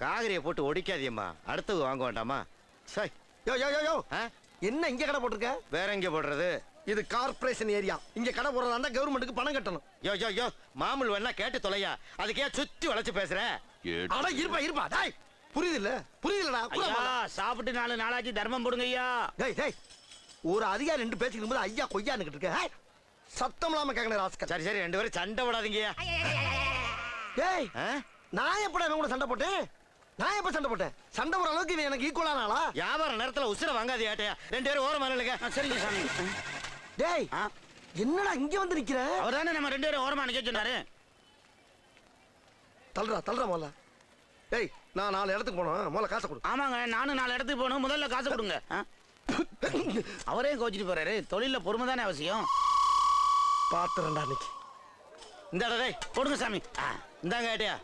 காகரியை போட்டு ஒடிக்காதியம்மா, அடுத்தது வாங்க வேண்டாமா? சை. யோ யோ யோ யோ, என்ன இங்க கடை போட்டிருக்க? வேற எங்க போடுறது? இது கார்ப்பரேஷன் ஏரியா. இங்க கடை போடுறதா இருந்தா கவர்மெண்ட்டுக்கு பணம் கட்டணும். யோ யோ யோ, மாமூல் வேணா கேட்டு தொலையா, அதுக்கே சுத்தி வளைச்சு பேசுற. அட இருப்பா இருப்பா, டேய் புரியுதில்ல புரியுதில்லடா. ஐயா சாப்பிட்டு 4 நாளாச்சு, தர்மம் போடுங்க ஐயா. டேய் டேய், ஒரு அதிகாரி 2 பேசிக்கும் போது ஐயா கொய்யான்னு இருக்க. சத்தம் இல்லாம கேட்கணும் ராஸ்கல். சரி சரி, 2 பேரும் சண்டை விடாதீங்கயா. டேய், நான் எப்படா இவன் கூட சண்டை போட்டேன்? நான் எப்ப சண்டை போட்டேன்? சண்டை போற அளவுக்கு இவன் எனக்கு ஈக்குவலான ஆளா? வியாபார நேரத்துல உசுர வாங்காது ஏட்டையா. 2 பேரும் ஓரமா நில்லுங்க. சரிங்க சாமி. டேய் என்னடா இங்க வந்து நிக்கிற? அவர் தானே நம்ம 2 பேரும் ஓரமா நிக்க சொன்னாரு. தள்ளுறா தள்ளுறா முதல்ல. டேய் நான் 4 இடத்துக்கு போனோம், முதல்ல காசை கொடு. ஆமாங்க, நானும் 4 இடத்துக்கு போகணும், முதல்ல காசு கொடுங்க. அவரே கோச்சிட்டு போறாரு. தொழில பொறுமை தானே அவசியம். பாத்துறேன்டா இன்னைக்கு. இந்த டேய் கொடுங்க சாமி. இந்தாங்க ஏட்டையா.